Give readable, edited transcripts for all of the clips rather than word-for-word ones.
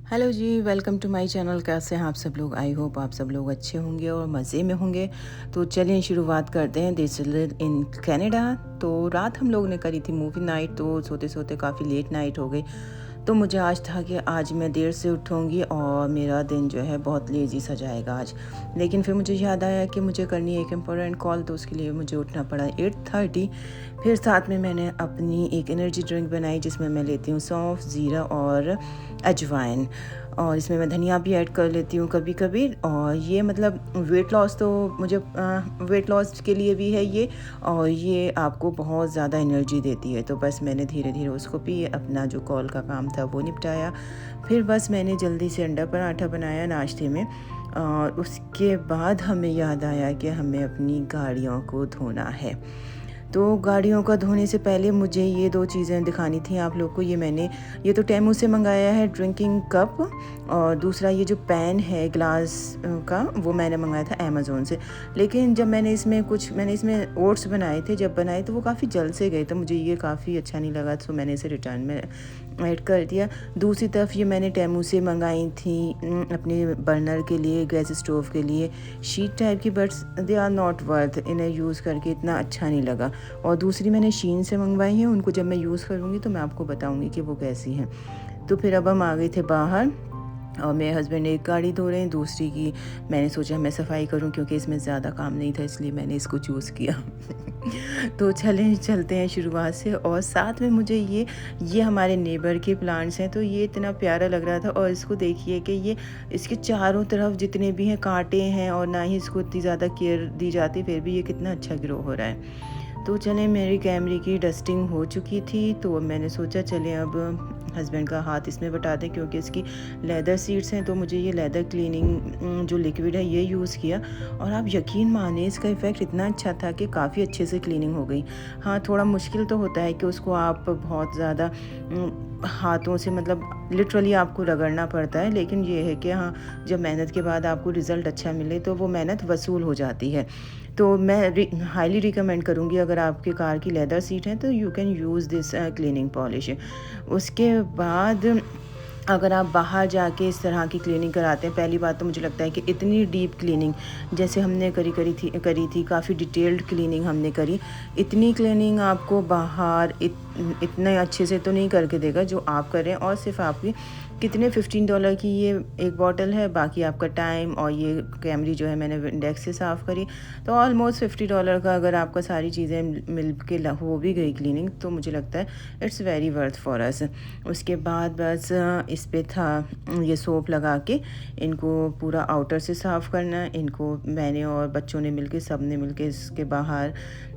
Hello ji, welcome to my channel. कैसे हैं आप सब लोग? आई होप आप सब लोग अच्छे होंगे और मज़े में होंगे। तो चलिए शुरुआत करते हैं। This in Canada. तो रात हम लोग ने करी थी मूवी नाइट, तो सोते सोते काफ़ी लेट नाइट हो गई। तो मुझे आज था कि आज मैं देर से उठूँगी और मेरा दिन जो है बहुत लेज़ी सा जाएगा आज। लेकिन फिर मुझे याद आया कि मुझे करनी है एक इम्पोर्टेंट कॉल, तो उसके लिए मुझे उठना पड़ा 8:30। फिर साथ में मैंने अपनी एक एनर्जी ड्रिंक बनाई जिसमें मैं लेती हूँ सौंफ, ज़ीरा और अजवाइन, और इसमें मैं धनिया भी ऐड कर लेती हूँ कभी कभी। और ये मतलब वेट लॉस, तो मुझे वेट लॉस के लिए भी है ये, और ये आपको बहुत ज़्यादा एनर्जी देती है। तो बस मैंने धीरे धीरे उसको पी, अपना जो कॉल का काम था वो निपटाया। फिर बस मैंने जल्दी से अंडा पराठा बनाया नाश्ते में, और उसके बाद हमें याद आया कि हमें अपनी गाड़ियों को धोना है। तो गाड़ियों का धोने से पहले मुझे ये 2 चीज़ें दिखानी थी आप लोग को। ये तो टेमू से मंगाया है ड्रिंकिंग कप, और दूसरा ये जो पैन है ग्लास का, वो मैंने मंगाया था अमेज़न से। लेकिन जब मैंने इसमें ओट्स बनाए थे, जब बनाए तो वो काफ़ी जल से गए, तो मुझे ये काफ़ी अच्छा नहीं लगा, तो मैंने इसे रिटर्न में ऐड कर दिया। दूसरी तरफ ये मैंने टेमू से मंगाई थी अपने बर्नर के लिए, गैस स्टोव के लिए, शीट टाइप की, but they are not worth, इन्हें यूज़ करके इतना अच्छा नहीं लगा। और दूसरी मैंने शीन से मंगवाई हैं, उनको जब मैं यूज़ करूँगी तो मैं आपको बताऊँगी कि वो कैसी हैं। तो फिर अब हम आ गए थे बाहर, और मेरे हस्बैंड एक गाड़ी धो रहे हैं, दूसरी की मैंने सोचा मैं सफाई करूं, क्योंकि इसमें ज़्यादा काम नहीं था, इसलिए मैंने इसको चूज़ किया। तो चलते हैं शुरुआत से। और साथ में मुझे ये हमारे नेबर के प्लांट्स हैं, तो ये इतना प्यारा लग रहा था। और इसको देखिए कि ये इसके चारों तरफ जितने भी हैं कांटे हैं, और ना ही इसको इतनी ज़्यादा केयर दी जाती, फिर भी ये कितना अच्छा ग्रो हो रहा है। तो चले, मेरी कैमरे की डस्टिंग हो चुकी थी, तो मैंने सोचा चले अब हस्बैंड का हाथ इसमें बटा दें, क्योंकि इसकी लेदर सीट्स हैं, तो मुझे ये लेदर क्लीनिंग जो लिक्विड है ये यूज़ किया। और आप यकीन माने इसका इफ़ेक्ट इतना अच्छा था कि काफ़ी अच्छे से क्लीनिंग हो गई। हाँ, थोड़ा मुश्किल तो होता है कि उसको आप बहुत ज़्यादा हाथों से, मतलब लिटरली आपको रगड़ना पड़ता है, लेकिन ये है कि हाँ, जब मेहनत के बाद आपको रिज़ल्ट अच्छा मिले तो वो मेहनत वसूल हो जाती है। तो मैं हाईली रिकमेंड करूँगी, अगर आपकी कार की लेदर सीट है तो you can use this cleaning polish. उसके बाद अगर आप बाहर जाके इस तरह की क्लीनिंग कराते हैं, पहली बात तो मुझे लगता है कि इतनी डीप क्लीनिंग जैसे हमने करी थी, काफ़ी डिटेल्ड क्लीनिंग हमने करी, इतनी क्लीनिंग आपको बाहर इतने अच्छे से तो नहीं करके देगा जो आप करें। और सिर्फ आपकी कितने $15 की ये एक बॉटल है, बाकी आपका टाइम, और ये कैमरी जो है मैंने इंडेक्स से साफ़ करी, तो ऑलमोस्ट $50 का अगर आपका सारी चीज़ें मिल के हो भी गई क्लीनिंग, तो मुझे लगता है it's very worth for us. उसके बाद बस इस पे था ये सोप लगा के इनको पूरा आउटर से साफ़ करना। इनको मैंने और बच्चों ने मिलके, सब ने मिलके इसके बाहर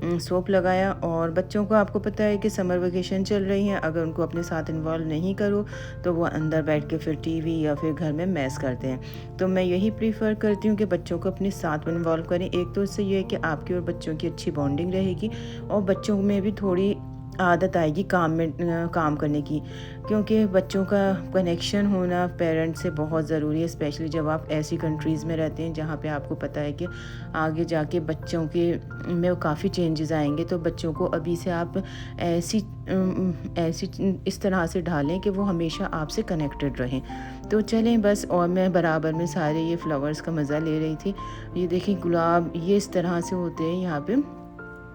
सोप लगाया। और बच्चों को आपको पता है कि समर वेकेशन चल रही हैं, अगर उनको अपने साथ इन्वॉल्व नहीं करो तो वो अंदर बैठ के फिर टीवी या फिर घर में मैस करते हैं। तो मैं यही प्रीफर करती हूँ कि बच्चों को अपने साथ में इन्वॉल्व करें। एक तो इससे ये है कि आपकी और बच्चों की अच्छी बॉन्डिंग रहेगी, और बच्चों में भी थोड़ी आदत आएगी काम करने की, क्योंकि बच्चों का कनेक्शन होना पेरेंट्स से बहुत ज़रूरी है, स्पेशली जब आप ऐसी कंट्रीज़ में रहते हैं जहाँ पे आपको पता है कि आगे जाके बच्चों के में काफ़ी चेंजेस आएंगे। तो बच्चों को अभी से आप ऐसी इस तरह से ढालें कि वो हमेशा आपसे कनेक्टेड रहें। तो चलें बस, और मैं बराबर में सारे ये फ्लावर्स का मज़ा ले रही थी। ये देखिए गुलाब ये इस तरह से होते हैं यहाँ पे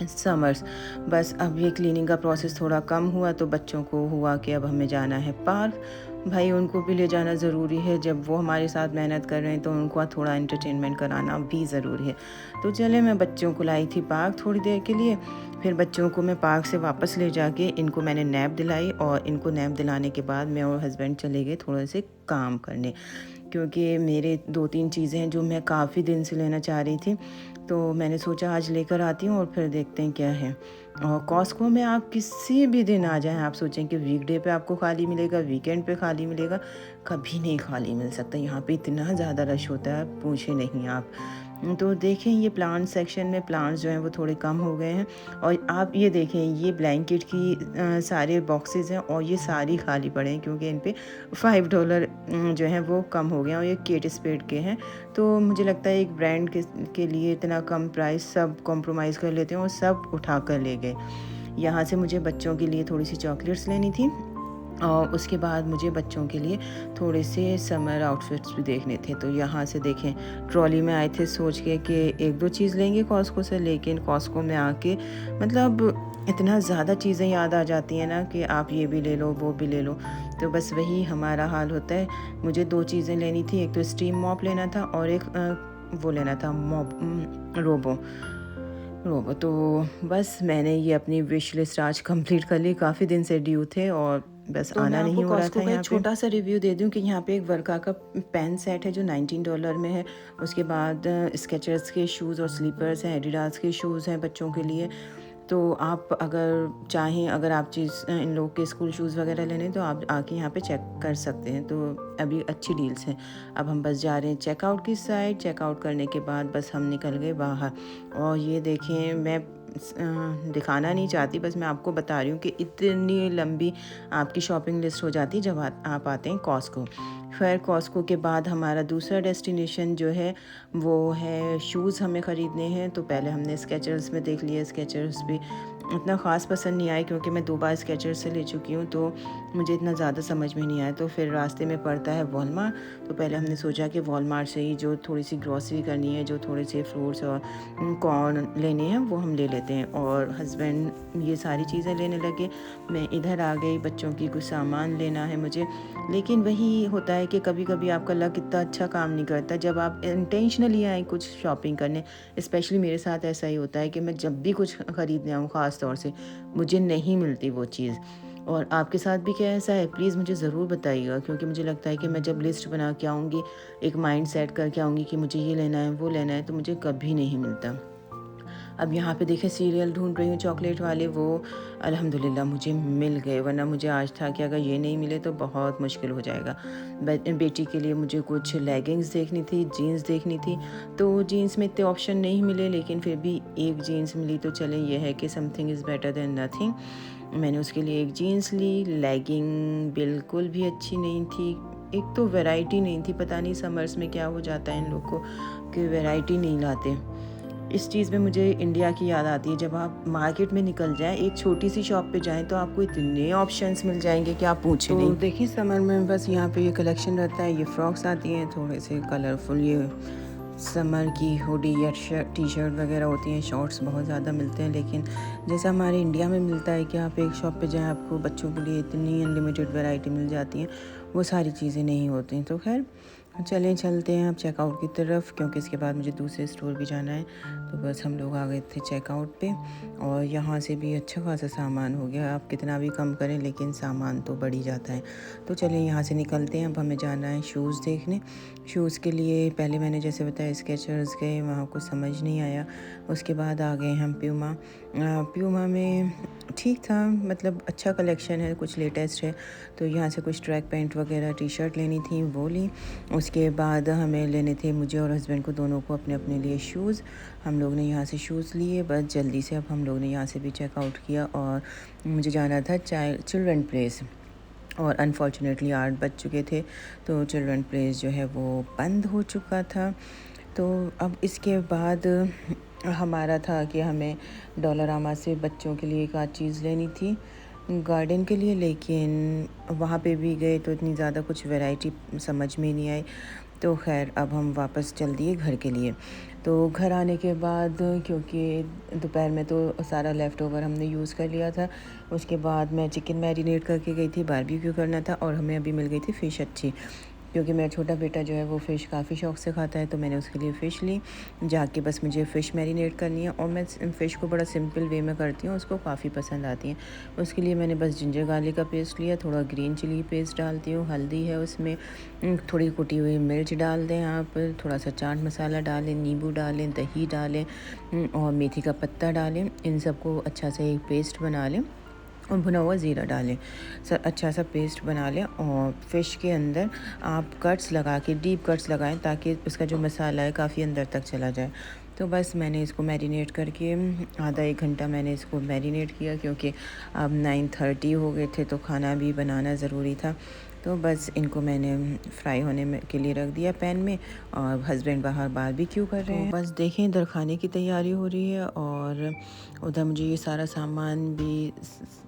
समर्स। बस अब ये क्लीनिंग का प्रोसेस थोड़ा कम हुआ, तो बच्चों को हुआ कि अब हमें जाना है पार्क। भाई उनको भी ले जाना ज़रूरी है, जब वो हमारे साथ मेहनत कर रहे हैं तो उनको थोड़ा एंटरटेनमेंट कराना भी ज़रूरी है। तो चले, मैं बच्चों को लाई थी पार्क थोड़ी देर के लिए। फिर बच्चों को मैं पार्क से वापस ले जाके इनको मैंने नैप दिलाई, और इनको नैप दिलाने के बाद मैं और हस्बैंड चले गए थोड़े से काम करने, क्योंकि मेरे 2-3 चीज़ें हैं जो मैं काफ़ी दिन से लेना चाह रही थी। तो मैंने सोचा आज लेकर आती हूँ, और फिर देखते हैं क्या है। और कॉस्को में आप किसी भी दिन आ जाएं, आप सोचें कि वीकडे पे आपको खाली मिलेगा, वीकेंड पे खाली मिलेगा, कभी नहीं खाली मिल सकता। यहाँ पे इतना ज़्यादा रश होता है, पूछे नहीं आप। तो देखें ये प्लांट सेक्शन में प्लांट्स जो हैं वो थोड़े कम हो गए हैं। और आप ये देखें, ये ब्लैंकेट की सारे बॉक्सेस हैं, और ये सारी खाली पड़े हैं, क्योंकि इन पे $5 जो हैं वो कम हो गए हैं, और ये केट स्पेड के हैं। तो मुझे लगता है एक ब्रांड के लिए इतना कम प्राइस सब कॉम्प्रोमाइज़ कर लेते हैं, और सब उठा कर ले गए। यहाँ से मुझे बच्चों के लिए थोड़ी सी चॉकलेट्स लेनी थी, और उसके बाद मुझे बच्चों के लिए थोड़े से समर आउटफिट्स भी देखने थे। तो यहाँ से देखें, ट्रॉली में आए थे सोच के कि एक दो चीज़ लेंगे कॉस्को से, लेकिन कॉस्को में आके मतलब इतना ज़्यादा चीज़ें याद आ जाती हैं ना कि आप ये भी ले लो वो भी ले लो। तो बस वही हमारा हाल होता है। मुझे 2 चीज़ें लेनी थी, एक तो स्टीम मॉप लेना था और एक वो लेना था रोबो। तो बस मैंने ये अपनी विश लिस्ट आज कंप्लीट कर ली। काफ़ी दिन से ड्यू थे और बस तो आना नहीं हो रहा था। यहाँ छोटा सा रिव्यू दे दूँ कि यहाँ पे एक वर्का का पेन सेट है जो $19 में है। उसके बाद स्केचर्स के शूज़ और स्लीपर्स हैं, एडिडास के शूज़ हैं बच्चों के लिए। तो आप अगर चाहें, अगर आप इन लोग के स्कूल शूज़ वगैरह लेने तो आप आके यहाँ पे चेक कर सकते हैं। तो अभी अच्छी डील्स हैं। अब हम बस जा रहे हैं चेकआउट की साइड। चेकआउट करने के बाद बस हम निकल गए बाहर। और ये देखें, मैं दिखाना नहीं चाहती, बस मैं आपको बता रही हूँ कि इतनी लंबी आपकी शॉपिंग लिस्ट हो जाती है जब आप आते हैं कॉस्को। खैर कॉस्को के बाद हमारा दूसरा डेस्टिनेशन जो है वो है शूज़ हमें ख़रीदने हैं। तो पहले हमने स्केचर्स में देख लिया। स्केचर्स भी इतना ख़ास पसंद नहीं आया क्योंकि मैं 2 बार स्केचर्स से ले चुकी हूँ, तो मुझे इतना ज़्यादा समझ में नहीं आया। तो फिर रास्ते में पड़ता है वॉलमार्ट। तो पहले हमने सोचा कि वॉलमार्ट से ही जो थोड़ी सी ग्रॉसरी करनी है, जो थोड़े से फ्रूट्स और कॉर्न लेने हैं वो हम ले लेते हैं। और हस्बैंड ये सारी चीज़ें लेने लगे, मैं इधर आ गई, बच्चों की कुछ सामान लेना है मुझे। लेकिन वही होता है कि कभी कभी आपका लक इतना अच्छा काम नहीं करता जब आप इंटेंशनली आए कुछ शॉपिंग करने। स्पेशली मेरे साथ ऐसा ही होता है कि मैं जब भी कुछ ख़रीदने आऊँ, ख़ास तौर से मुझे नहीं मिलती वो चीज़। और आपके साथ भी क्या ऐसा है? प्लीज़ मुझे ज़रूर बताइएगा, क्योंकि मुझे लगता है कि मैं जब लिस्ट बना के आऊँगी, एक माइंड सेट करके आऊँगी कि मुझे ये लेना है वो लेना है, तो मुझे कभी नहीं मिलता। अब यहाँ पे देखें सीरियल ढूंढ रही हूँ चॉकलेट वाले, वो अल्हम्दुलिल्लाह मुझे मिल गए, वरना मुझे आज था कि अगर ये नहीं मिले तो बहुत मुश्किल हो जाएगा। बेटी के लिए मुझे कुछ लेगिंग्स देखनी थी, जीन्स देखनी थी। तो जीन्स में इतने ऑप्शन नहीं मिले, लेकिन फिर भी एक जीन्स मिली, तो चलें ये है कि something is better than nothing. मैंने उसके लिए एक जीन्स ली। लेगिंग बिल्कुल भी अच्छी नहीं थी। एक तो वैरायटी नहीं थी, पता नहीं समर्स में क्या हो जाता है इन लोग को कि वैरायटी नहीं लाते। इस चीज़ में मुझे इंडिया की याद आती है। जब आप मार्केट में निकल जाएं, एक छोटी सी शॉप पे जाएं, तो आपको इतने ऑप्शंस मिल जाएंगे कि आप पूछें नहीं। तो देखिए समर में बस यहाँ पे ये कलेक्शन रहता है। ये फ्रॉक्स आती हैं थोड़े से कलरफुल, ये समर की हुडी या टी शर्ट वगैरह होती हैं। शॉर्ट्स बहुत ज़्यादा मिलते हैं, लेकिन जैसा हमारे इंडिया में मिलता है कि आप एक शॉप पे जाएं, आपको बच्चों के लिए इतनी अनलिमिटेड वैरायटी मिल जाती है, वो सारी चीज़ें नहीं होती। तो खैर चलते हैं अब चेकआउट की तरफ, क्योंकि इसके बाद मुझे दूसरे स्टोर भी जाना है। तो बस हम लोग आ गए थे चेकआउट पे, और यहाँ से भी अच्छा खासा सामान हो गया। आप कितना भी कम करें, लेकिन सामान तो बढ़ ही जाता है। तो चलिए यहाँ से निकलते हैं। अब हमें जाना है शूज़ देखने। शूज़ के लिए पहले मैंने जैसे बताया स्केचर्स गए, वहाँ कुछ समझ नहीं आया। उसके बाद आ गए हम प्यूमा में ठीक था, मतलब अच्छा कलेक्शन है, कुछ लेटेस्ट है। तो यहाँ से कुछ ट्रैक पैंट वगैरह टी शर्ट लेनी थी, वो ली। उसके बाद हमें लेने थे, मुझे और हस्बैंड को दोनों को अपने अपने लिए शूज़। हम लोग ने यहाँ से शूज़ लिए बस जल्दी से। अब हम लोग ने यहाँ से भी चेकआउट किया और मुझे जाना था चिल्ड्रन प्लेस, और अनफॉर्चुनेटली 8 बज चुके थे, तो चिल्ड्रन प्लेस जो है वो बंद हो चुका था। तो अब इसके बाद हमारा था कि हमें डॉलरामा से बच्चों के लिए एक आध चीज़ लेनी थी गार्डन के लिए, लेकिन वहाँ पे भी गए तो इतनी ज़्यादा कुछ वैरायटी समझ में नहीं आई। तो खैर अब हम वापस चल दिए घर के लिए। तो घर आने के बाद, क्योंकि दोपहर में तो सारा लेफ़्ट ओवर हमने यूज़ कर लिया था, उसके बाद मैं चिकन मैरिनेट करके गई थी, बारबेक्यू करना था, और हमें अभी मिल गई थी फ़िश अच्छी, क्योंकि मेरा छोटा बेटा जो है वो फ़िश काफ़ी शौक़ से खाता है। तो मैंने उसके लिए फ़िश ली। जाके बस मुझे फ़िश मैरिनेट करनी है, और मैं फ़िश को बड़ा सिंपल वे में करती हूँ, उसको काफ़ी पसंद आती हैं। उसके लिए मैंने बस जिंजर गार्लिक का पेस्ट लिया, थोड़ा ग्रीन चिली पेस्ट डालती हूँ, हल्दी है उसमें, थोड़ी कुटी हुई मिर्च डाल दें आप, थोड़ा सा चाट मसाला डालें, नींबू डालें, दही डालें, और मेथी का पत्ता डालें। इन सबको अच्छा से एक पेस्ट बना लें, और भुना हुआ ज़ीरा डालें। अच्छा सा पेस्ट बना लें, और फ़िश के अंदर आप कट्स लगा के, डीप कट्स लगाएं, ताकि उसका जो मसाला है काफ़ी अंदर तक चला जाए। तो बस मैंने इसको मैरिनेट करके आधा एक घंटा मैंने इसको मैरिनेट किया, क्योंकि अब 9:30 हो गए थे, तो खाना भी बनाना ज़रूरी था। तो बस इनको मैंने फ्राई होने में के लिए रख दिया पैन में, और हस्बैंड बाहर बारबेक्यू कर रहे हैं। बस देखें इधर खाने की तैयारी हो रही है, और उधर मुझे ये सारा सामान भी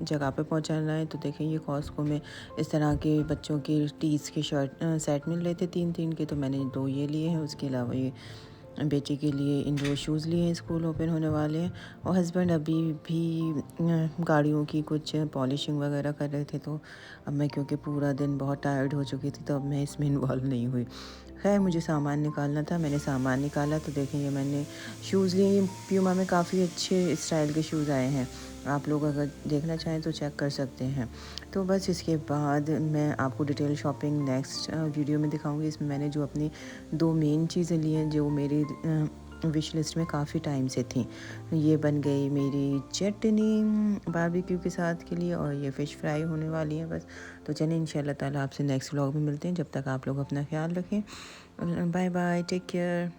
जगह पे पहुंचाना है। तो देखें ये कॉस्को में इस तरह के बच्चों की टीज़ के शर्ट सेट मिल रहे थे 3-3 के, तो मैंने 2 ये लिए हैं। उसके अलावा ये बेटी के लिए इंडोर शूज़ लिए हैं, स्कूल ओपन होने वाले हैं। और हस्बैंड अभी भी गाड़ियों की कुछ पॉलिशिंग वगैरह कर रहे थे। तो अब मैं, क्योंकि पूरा दिन बहुत टायर्ड हो चुकी थी, तो अब मैं इसमें इन्वॉल्व नहीं हुई। खैर मुझे सामान निकालना था, मैंने सामान निकाला। तो देखें ये मैंने शूज़ लिए, ये प्यूमा में काफ़ी अच्छे स्टाइल के शूज़ आए हैं। आप लोग अगर देखना चाहें तो चेक कर सकते हैं। तो बस इसके बाद मैं आपको डिटेल शॉपिंग नेक्स्ट वीडियो में दिखाऊंगी। इसमें मैंने जो अपनी 2 मेन चीज़ें ली हैं जो मेरी विश लिस्ट में काफ़ी टाइम से थी, ये बन गई मेरी चटनी बारबेक्यू के साथ के लिए, और ये फ़िश फ्राई होने वाली है बस। तो चलिए इंशाल्लाह ताला आपसे नेक्स्ट व्लॉग में मिलते हैं। जब तक आप लोग अपना ख्याल रखें। Bye bye, take care.